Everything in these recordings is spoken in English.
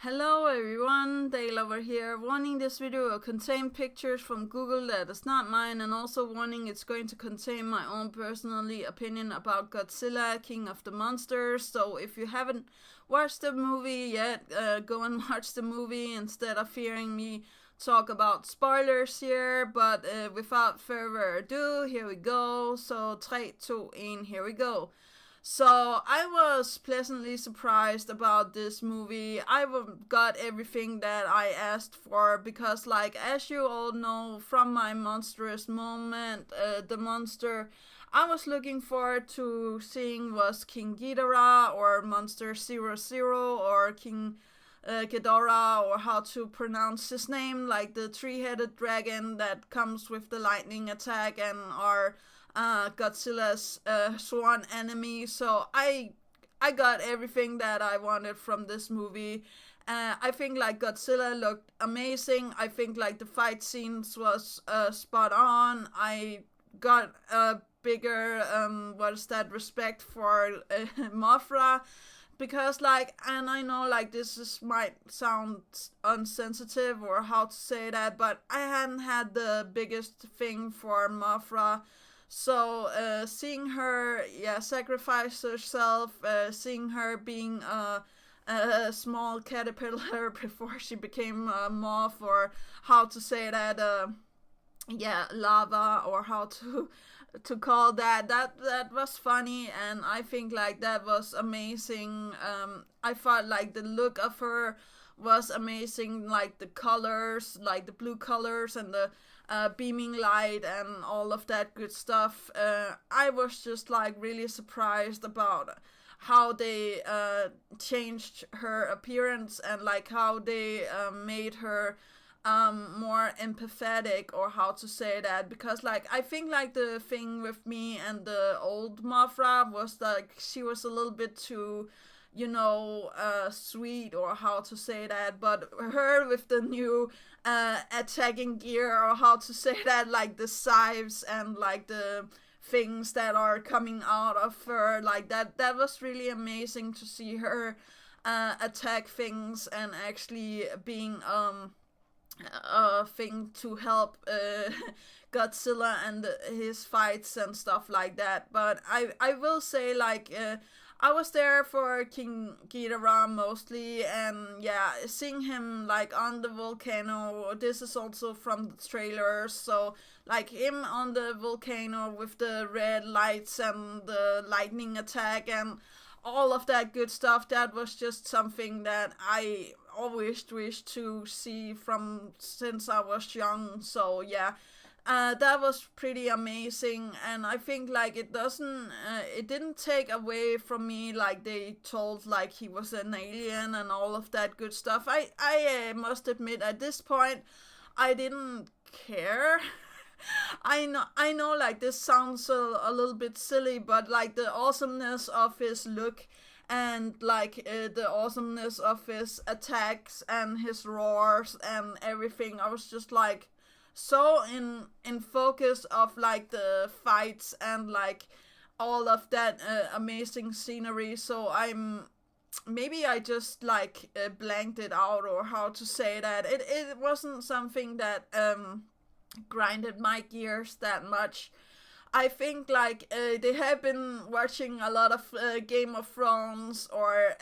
Hello everyone, Dale over here, warning this video will contain pictures from Google that is not mine, and also warning it's going to contain my own personally opinion about Godzilla, King of the Monsters. So if you haven't watched the movie yet, go and watch the movie instead of hearing me talk about spoilers here. But without further ado, here we go. So 3, 2, 1, here we go. So I was pleasantly surprised about this movie. Got everything that I asked for because, like, as you all know from my monstrous moment, the monster I was looking forward to seeing was King Ghidorah or Monster 00 or King Ghidorah, or how to pronounce his name, like the three-headed dragon that comes with the lightning attack and our Godzilla's sworn enemy. So I got everything that I wanted from this movie. I think like Godzilla looked amazing. I think like the fight scenes was spot on. I got a bigger respect for Mothra, because like, and I know like might sound unsensitive or how to say that, but I hadn't had the biggest thing for Mothra. So seeing her sacrifice herself, seeing her being a small caterpillar before she became a moth, or how to say that, lava, or how to call that was funny, and I think like that was amazing. I thought like the look of her was amazing, like the colors, like the blue colors and the beaming light and all of that good stuff. I was just like really surprised about how they changed her appearance, and like how they made her more empathetic, or how to say that, because like I think like the thing with me and the old Mothra was like she was a little bit too, sweet, or how to say that. But her with the new attacking gear, or how to say that, like the scythes and like the things that are coming out of her, like that was really amazing to see her attack things and actually being a thing to help Godzilla and his fights and stuff like that. But I will say like I was there for King Ghidorah mostly, and yeah, seeing him like on the volcano. This is also from the trailers, so like him on the volcano with the red lights and the lightning attack and all of that good stuff. That was just something that I always wished to see from since I was young. So yeah, that was pretty amazing, and I think like it didn't take away from me, like they told like he was an alien and all of that good stuff. I must admit at this point I didn't care. I know like this sounds a little bit silly, but like the awesomeness of his look, and like the awesomeness of his attacks and his roars and everything, I was just like so in focus of like the fights and like all of that amazing scenery. So maybe I just like blanked it out, or how to say that. It wasn't something that grinded my gears that much. I think like they have been watching a lot of Game of Thrones, or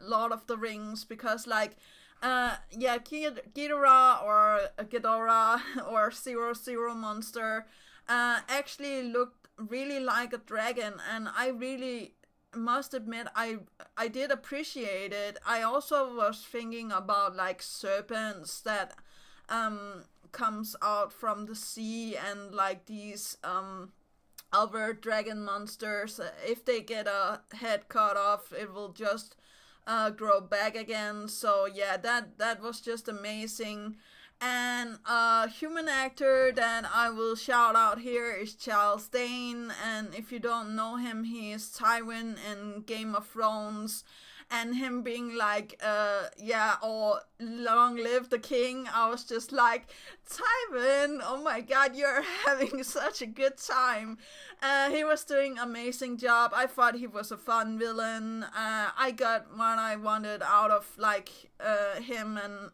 Lord of the Rings, because like Ghidorah or Ghidorah or 00 monster actually looked really like a dragon, and I really must admit I did appreciate it. I also was thinking about like serpents that comes out from the sea, and like these other dragon monsters, if they get a head cut off, it will just grow back again. So yeah, that was just amazing. And a human actor that I will shout out here is Charles Dane, and if you don't know him, he is Tywin in Game of Thrones. and him being like, yeah, or long live the king. I was just like, Tywin, oh my god, you're having such a good time. He was doing amazing job. I thought he was a fun villain. I got what I wanted out of like him, and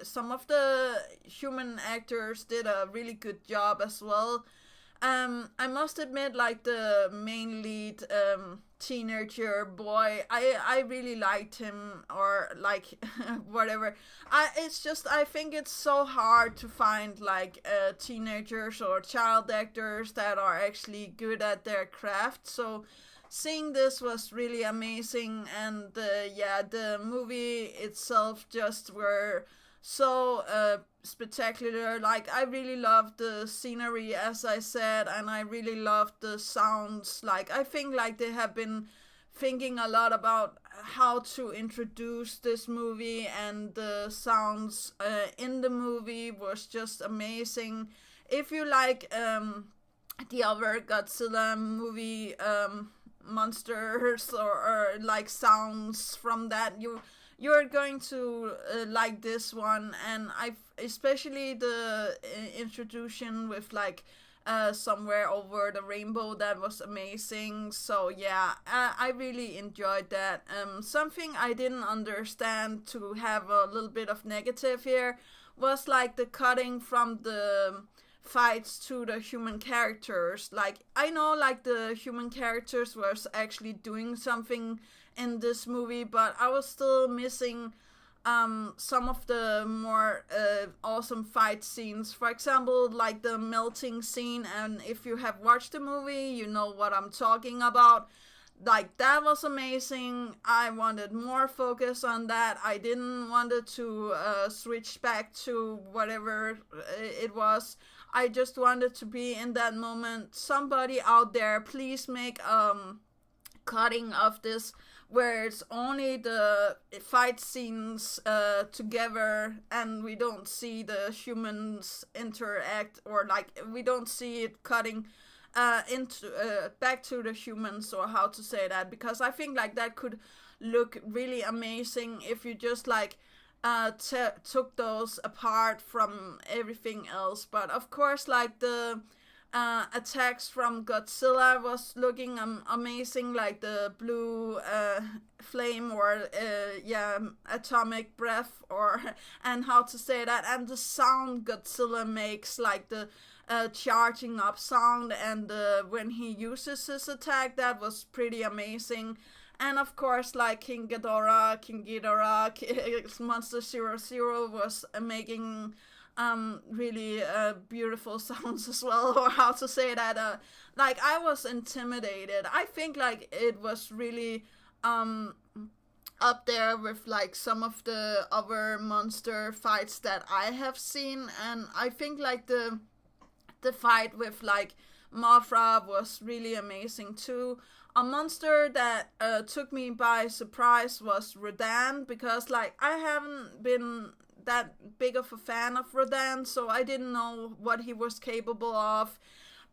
some of the human actors did a really good job as well. I must admit, like the main lead, teenager boy, I really liked him, or like whatever. It's just, I think it's so hard to find like teenagers or child actors that are actually good at their craft. So seeing this was really amazing, and yeah, the movie itself just were so spectacular. Like, I really loved the scenery, as I said, and I really loved the sounds. Like, I think like they have been thinking a lot about how to introduce this movie, and the sounds in the movie was just amazing. If you like the other Godzilla movie, monsters, or like sounds from that, you're going to like this one. And I especially the introduction with like somewhere over the rainbow, that was amazing. So yeah, I really enjoyed that. Something I didn't understand, to have a little bit of negative here, was like the cutting from the fights to the human characters. Like, I know like the human characters was actually doing something in this movie, but I was still missing some of the more awesome fight scenes. For example, like the melting scene, and if you have watched the movie, you know what I'm talking about. Like, that was amazing. I wanted more focus on that. I didn't want it to switch back to whatever it was. I just wanted to be in that moment. Somebody out there, please make cutting of this where it's only the fight scenes together, and we don't see the humans interact, or like we don't see it cutting into back to the humans, or how to say that, because I think like that could look really amazing if you just like took those apart from everything else. But of course, like the attacks from Godzilla was looking amazing, like the blue flame, or yeah, atomic breath, or and how to say that, and the sound Godzilla makes, like the charging up sound, and when he uses his attack, that was pretty amazing. And of course, like King Ghidorah, Monster Zero Zero was making really beautiful sounds as well, or how to say that. Like, I was intimidated. I think like it was really up there with like some of the other monster fights that I have seen, and I think like the fight with like Mothra was really amazing too. A monster that took me by surprise was Rodan, because like I haven't been that big of a fan of Rodan, so I didn't know what he was capable of.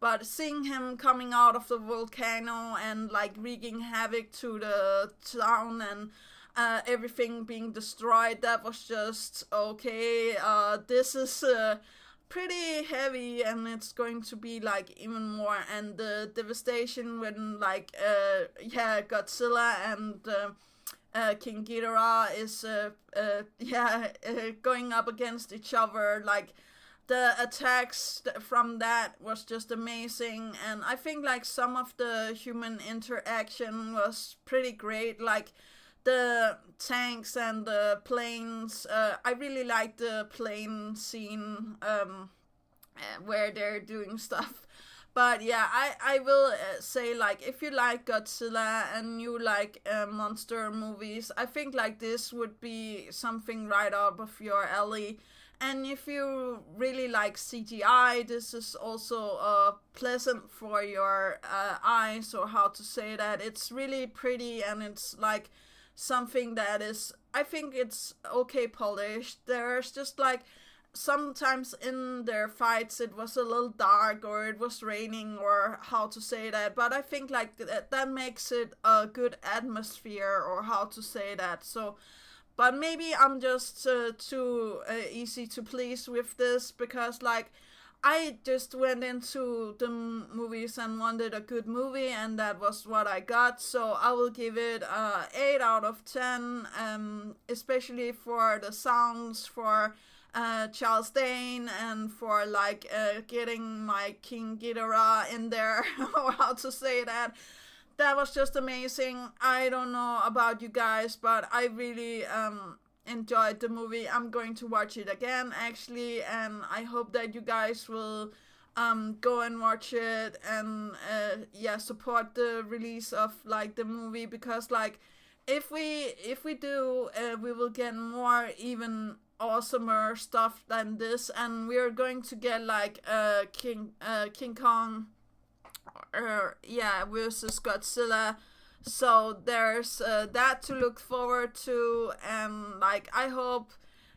But seeing him coming out of the volcano and like wreaking havoc to the town, and everything being destroyed, that was just okay. This is pretty heavy, and it's going to be like even more. And the devastation when like yeah, Godzilla and King Ghidorah is going up against each other, like the attacks from that was just amazing. And I think like some of the human interaction was pretty great, like the tanks and the planes. I really like the plane scene where they're doing stuff. But yeah, I will say, like, if you like Godzilla and you like monster movies, I think like this would be something right up of your alley. And if you really like CGI, this is also pleasant for your eyes, or how to say that. It's really pretty, and it's like something that is, I think it's okay polished. There's just like sometimes in their fights it was a little dark, or it was raining, or how to say that, but I think like that makes it a good atmosphere, or how to say that. So but maybe I'm just too easy to please with this, because like I just went into the movies and wanted a good movie, and that was what I got. So I will give it 8 out of 10, especially for the sounds, for Charles Dane, and for like getting my King Ghidorah in there, or how to say that. That was just amazing. I don't know about you guys, but I really enjoyed the movie. I'm going to watch it again, actually, and I hope that you guys will go and watch it, and yeah, support the release of like the movie, because like if we do, we will get more even awesomer stuff than this, and we're going to get like King Kong, yeah, versus Godzilla. So there's that to look forward to, and like I hope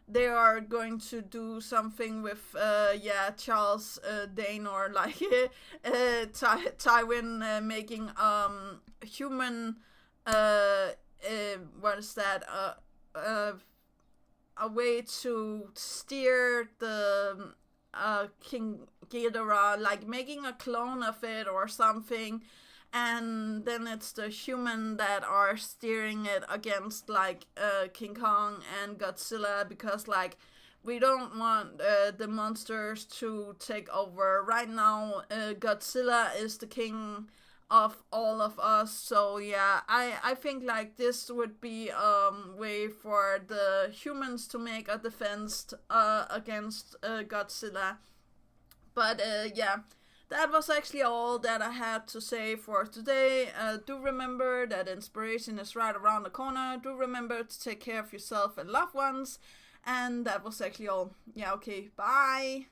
they are going to do something with yeah, Charles Dane, or like Tywin making human what is that, a way to steer the King Ghidorah, like making a clone of it or something, and then it's the human that are steering it against like King Kong and Godzilla, because like we don't want the monsters to take over. Right now, Godzilla is the king of all of us. So yeah, I think like this would be a way for the humans to make a defense against Godzilla. But yeah, that was actually all that I had to say for today. Do remember that inspiration is right around the corner. Do remember to take care of yourself and loved ones. And that was actually all. Yeah, okay, bye.